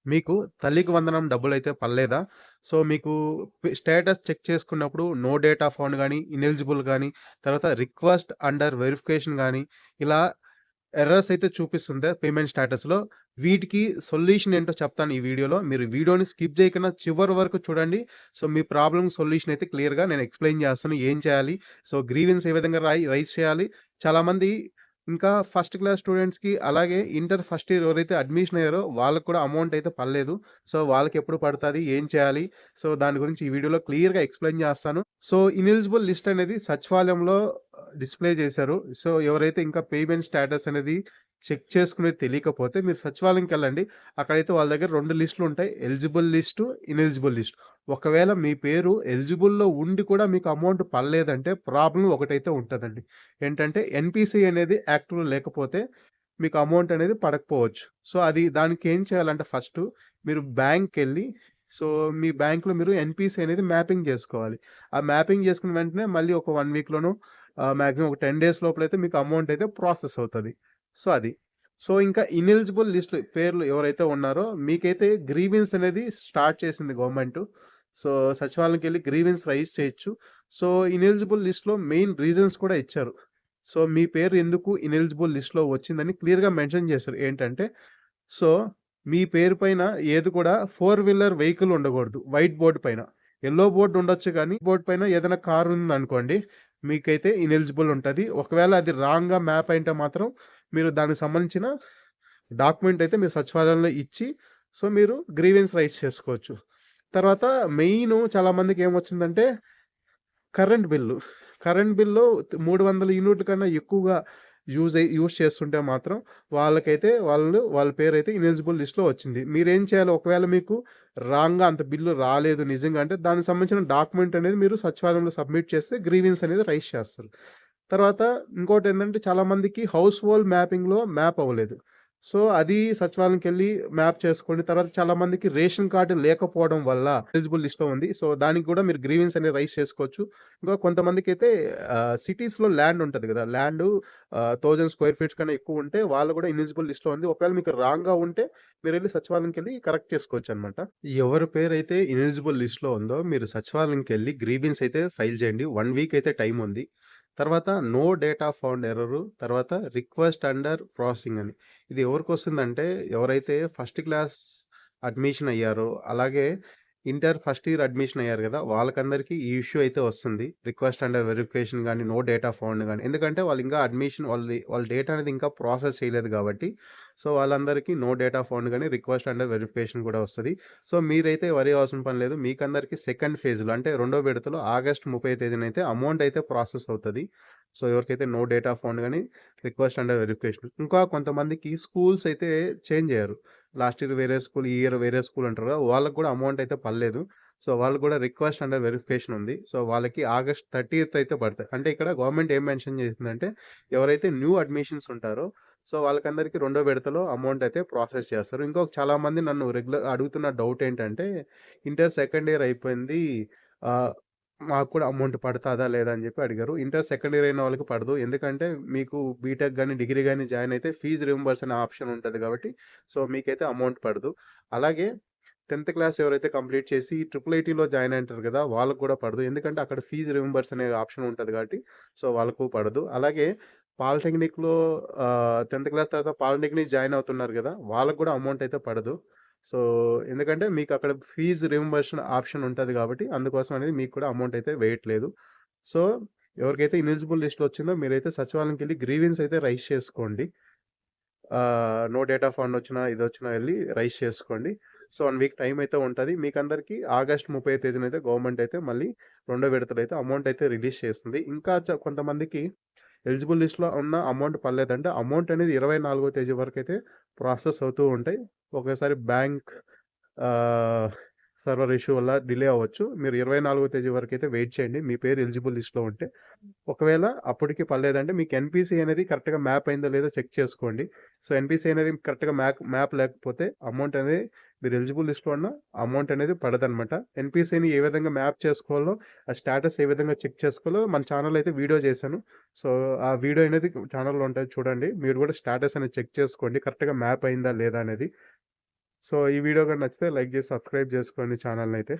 మీకు తల్లికి వందనం డబ్బులైతే పడలేదా? సో, మీకు స్టేటస్ చెక్ చేసుకున్నప్పుడు నో డేటా ఫౌండ్ గాని, ఇనెలిజిబుల్ గాని, తర్వాత రిక్వెస్ట్ అండర్ వెరిఫికేషన్ గాని, ఇలా ఎర్రర్స్ అయితే చూపిస్తుందా పేమెంట్ స్టేటస్‌లో? వీటికి సొల్యూషన్ ఏంటో చెప్తాను ఈ వీడియోలో. మీరు వీడియోని స్కిప్ చేయకుండా చివరి వరకు చూడండి. సో, మీ ప్రాబ్లమ్ సొల్యూషన్ అయితే క్లియర్‌గా నేను ఎక్స్‌ప్లెయిన్ చేస్తాను. ఏం చేయాలి? సో, గ్రీవెన్స్ ఏ విధంగా రైజ్ చేయాలి? చాలామంది ఇంకా ఫస్ట్ క్లాస్ స్టూడెంట్స్‌కి అలాగే ఇంటర్ ఫస్ట్ ఇయర్ ఎవరైతే అడ్మిషన్ అయ్యారో వాళ్ళకి కూడా అమౌంట్ అయితే పడలేదు. సో, వాళ్ళకెప్పుడు పడతది? ఏం చేయాలి? సో, దాని గురించి ఈ వీడియోలో క్లియర్‌గా ఎక్స్‌ప్లెయిన్ చేస్తాను. సో, ఇనెలిజిబుల్ లిస్ట్ అనేది సచివాలయంలో డిస్‌ప్లే చేశారు. సో, ఎవరైతే ఇంకా పేమెంట్ స్టేటస్ అనేది చెక్ చేసుకునేది తెలియకపోతే మీరు సచివాలయంకెళ్ళండి. అక్కడైతే వాళ్ళ దగ్గర 2 లిస్టులుంటాయి. Eligible list, ineligible list. ఒకవేళ మీ పేరు ఎలిజిబుల్‌లో ఉండి కూడా మీకు అమౌంట్ పడలేదంటే ప్రాబ్లమ్ ఒకటైతే ఉంటదండి. ఏంటంటే ఎన్‌పీసీ అనేది యాక్టివ్‌లో లేకపోతే మీకు అమౌంట్ అనేది పడకపోవచ్చు. సో, దానికి ఏం చేయాలంటే ఫస్టు మీరు బ్యాంక్‌కెళ్ళి సో, మీ బ్యాంక్‌లో మీరు ఎన్‌పీసీ అనేది మ్యాపింగ్ జేసుకోవాలి. ఆ మ్యాపింగ్ జేసుకున్న వెంటనే మళ్ళీ ఒక 1 వీక్‌లోనో మాక్సిమం ఒక 10 డేస్ లోపలైతే మీకు అమౌంట్ అయితే ప్రాసెస్ అవుతది. సో, అది. సో, ఇంకా ఇనెలిజిబుల్ లిస్ట్‌లు పేర్లు ఎవరైతే ఉన్నారో మీకైతే గ్రీవెన్స్ అనేది స్టార్ట్ చేసింది గవర్నమెంటు. సో, సచివాలయంకెళ్ళి గ్రీవెన్స్ రైజ్ చేయొచ్చు. సో, ఇనెలిజిబుల్ లిస్ట్‌లో మెయిన్ రీజన్స్ కూడా ఇచ్చారు. సో, మీ పేరు ఎందుకు ఇనెలిజిబుల్ లిస్ట్‌లో వచ్చిందని క్లియర్‌గా మెన్షన్ చేశారు. ఏంటంటే, సో, మీ పేరు పైన ఏది కూడా 4 వీలర్ వెహికల్ ఉండకూడదు. వైట్ బోర్డ్ పైన. యెల్లో బోర్డ్ ఉండొచ్చు గానీ, బోర్డ్ పైన ఏదైనా కార్ ఉందనుకోండి, మీకైతే ఇనెలిజిబుల్ ఉంటది. ఒకవేళ అది రాంగ్‌గా మ్యాప్ అయింటే మాత్రం, మీరు దానికి సంబంధించిన డాక్యుమెంట్ అయితే మీరు సచివాలయంలో ఇచ్చి, సో, మీరు గ్రీవెన్స్ రైజ్ చేసుకోవచ్చు. తర్వాత మెయిను చాలా మందికేమొచ్చిందంటే కరెంట్ బిల్లు. కరెంట్ బిల్లు 300 యూనిట్ల కన్నా ఎక్కువగా యూజ్ చేస్తుంటే మాత్రం వాళ్ళ పేరైతే ఇనెలిజిబుల్ లిస్ట్‌లో వచ్చింది. మీరేం చేయాలి ఒకవేళ మీకు రాంగ్‌గా అంత బిల్లు రాలేదు నిజంగా అంటే దానికి సంబంధించిన డాక్యుమెంట్ అనేది మీరు సచివాలయంలో సబ్మిట్ చేస్తే గ్రీవెన్స్ అనేది రైజ్ చేస్తారు. తర్వాత ఇంకోటేందంటే చాలా మందికి హౌస్ హోల్డ్ మ్యాపింగ్‌లో మ్యాప్ అవ్వలేదు. సో, అది సచివాలయంకెళ్ళి మ్యాప్ చేసుకోండి. తర్వాత చాలా మందికి రేషన్ కార్డ్ లేకపోవడం వల్ల ఎలిజిబుల్ లిస్ట్‌లో ఉంది. సో, దానికి గూడా మీరు గ్రీవెన్స్ అనేది రైజ్ చేసుకోవచ్చు. ఇంకా కొంతమందికైతే సిటీస్‌లో ల్యాండ్ ఉంటది గదా! ల్యాండు 1000 స్క్వేర్ ఫీట్స్ కన్నా ఎక్కువుంటే వాళ్ళు గూడా ఇలిజిబుల్ లిస్ట్‌లో ఉంది. ఒకవేళ మీకు రాంగ్‌గా ఉంటే మీరెళ్లి సచివాలయంకెళ్ళి కరెక్ట్ చేసుకోవచ్చనమాట. ఎవరి పేరైతే ఇనెలిజిబుల్ లిస్ట్‌లో ఉందో మీరు సచివాలయంకెళ్ళి గ్రీవెన్స్ అయితే ఫైల్ చేయండి. 1 వీక్ అయితే టైమ్ ఉంది. తర్వాత నో డేటా ఫౌండ్ ఎర్రరు, తర్వాత రిక్వెస్ట్ అండర్ ప్రాసెసింగ్ అని. ఇది ఎవరికొస్తుందంటే ఎవరైతే ఫస్ట్ క్లాస్ అడ్మిషన్ అయ్యారో, అలాగే ఇంటర్ ఫస్ట్ ఇయర్ అడ్మిషన్ అయ్యారు గదా! వాళ్ళకందరికీ ఈ ఇష్యూ అయితే వస్తుంది. రిక్వెస్ట్ అండర్ వెరిఫికేషన్ గాని, నో డేటా ఫౌండ్ గాని. ఎందుకంటే వాళ్ళు ఇంకా అడ్మిషన్ వాళ్ళ డేటా అనేది ఇంకా ప్రాసెస్ చేయలేదు గాబట్టి, సో, వాళ్ళందరికీ నో డేటా ఫౌండ్ గాని, రిక్వెస్ట్ అండర్ వెరిఫికేషన్ కూడా వస్తది. సో, మీరైతే వరీ అవ్వాల్సిన పని లేదు. మీకందరికీ సెకండ్ ఫేజ్‌లో అంటే రెండో విడతలో ఆగస్ట్ 30 తేదీనైతే అమౌంట్ అయితే ప్రాసెస్ అవుతది. సో, ఎవరికైతే నో డేటా ఫౌండ్ గాని, రిక్వెస్ట్ అండర్ వెరిఫికేషన్. ఇంకా కొంతమందికి స్కూల్స్ అయితే చేంజ్ అయ్యారు. లాస్ట్ ఇయర్ వేరే స్కూల్, ఈ ఇయర్ వేరే స్కూల్ అంటారు కదా! వాళ్ళకి కూడా అమౌంట్ అయితే పడలేదు. సో, వాళ్ళకి కూడా రిక్వెస్ట్ అండర్ వెరిఫికేషన్ ఉంది. సో, వాళ్ళకి ఆగస్ట్ 30థ్ అయితే పడతాయి. అంటే ఇక్కడ గవర్నమెంట్ ఏం మెన్షన్ చేసిందంటే ఎవరైతే న్యూ అడ్మిషన్స్ ఉంటారో సో, వాళ్ళకందరికీ రెండో విడతలో అమౌంట్ అయితే ప్రాసెస్ చేస్తారు. ఇంకొక చాలామంది నన్ను రెగ్యులర్ అడుగుతున్న డౌట్ ఏంటంటే, ఇంటర్ సెకండ్ ఇయర్ అయిపోయింది. ఆహ్, మాకు కూడా అమౌంట్ పడతాదా లేదా అని చెప్పి అడిగారు. ఇంటర్ సెకండ్ ఇయర్ అయిన వాళ్ళకి పడదు. ఎందుకంటే మీకు బీటెక్ గాని, డిగ్రీ గాని జాయిన్ అయితే ఫీజ్ రింబర్స్ అనే ఆప్షన్ ఉంటది కాబట్టి, సో, మీకైతే అమౌంట్ పడదు. అలాగే 10థ్ క్లాస్ ఎవరైతే కంప్లీట్ చేసి ట్రిపుల్ ఐటీలో జాయిన్ అయ్యుంటారు కదా! వాళ్ళకి కూడా పడదు. ఎందుకంటే అక్కడ ఫీజ్ రింబర్స్ అనే ఆప్షన్ ఉంటది కాబట్టి, సో, వాళ్ళకు పడదు. అలాగే పాలిటెక్నిక్‌లో 10థ్ క్లాస్ తర్వాత పాలిటెక్నిక్ జాయిన్ అవుతున్నారు గదా! వాళ్ళకి కూడా అమౌంట్ అయితే పడదు. సో, ఎందుకంటే మీకు అక్కడ ఫీజ్ రింబర్షన్ ఆప్షన్ ఉంటది గాబట్టి, అందుకోసం అనేది మీకు కూడా అమౌంట్ అయితే వేయట్లేదు. సో, ఎవరికైతే ఇలిజిబుల్ లిస్ట్‌లో వచ్చిందో మీరైతే సచివాలయంకెళ్ళి గ్రీవెన్స్ అయితే రైజ్ చేసుకోండి. నో డేటా ఫౌండ్ వచ్చినా, ఇదొచ్చినా ఎళ్లి రైజ్ చేసుకోండి. సో, 1 వీక్ టైమ్ అయితే ఉంటది. మీకందరికీ ఆగస్ట్ 30 తేదీనైతే గవర్నమెంట్ అయితే మళ్ళీ రెండో విడతలైతే అమౌంట్ అయితే రిలీజ్ చేస్తుంది. ఇంకా కొంతమందికి ఎలిజిబుల్ లిస్ట్‌లో ఉన్న అమౌంట్ పడలేదంటే, అమౌంట్ అనేది 24వ తేదీ వరకైతే ప్రాసెస్ అవుతూ ఉంటాయి. ఒకేసారి బ్యాంక్ ఆహ్, సర్వర్ ఇష్యూ వల్ల డిలే అవ్వచ్చు. మీరు 24వ తేదీ వరకైతే వెయిట్ చేయండి. మీ పేరు ఎలిజిబుల్ లిస్ట్‌లో ఉంటే. ఒకవేళ అప్పటికి పడలేదంటే మీకు ఎన్‌పీసీ అనేది కరెక్ట్‌గా మ్యాప్ అయిందో లేదో చెక్ చేసుకోండి. సో, ఎన్‌పీసీ అనేది కరెక్ట్‌గా మ్యాప్ లేకపోతే అమౌంట్ అనేది మీరు ఎలిజిబుల్ లిస్ట్‌లో ఉన్న అమౌంట్ అనేది పడదనమాట. ఎన్‌పీసీని ఏ విధంగా మ్యాప్ చేసుకోవాలో, ఆ స్టేటస్ ఏ విధంగా చెక్ చేసుకోవాలో మన ఛానెల్‌లో అయితే వీడియో చేశాను. సో, ఆ వీడియో అనేది ఛానెల్‌లో ఉంటది చూడండి. మీరు కూడా స్టేటస్ అనేది చెక్ చేసుకోండి. కరెక్ట్‌గా మ్యాప్ అయిందా లేదా అనేది. సో, ఈ వీడియో గాని నచ్చితే లైక్ జేసి సబ్స్క్రైబ్ జేసుకోండి ఛానెల్‌నైతే.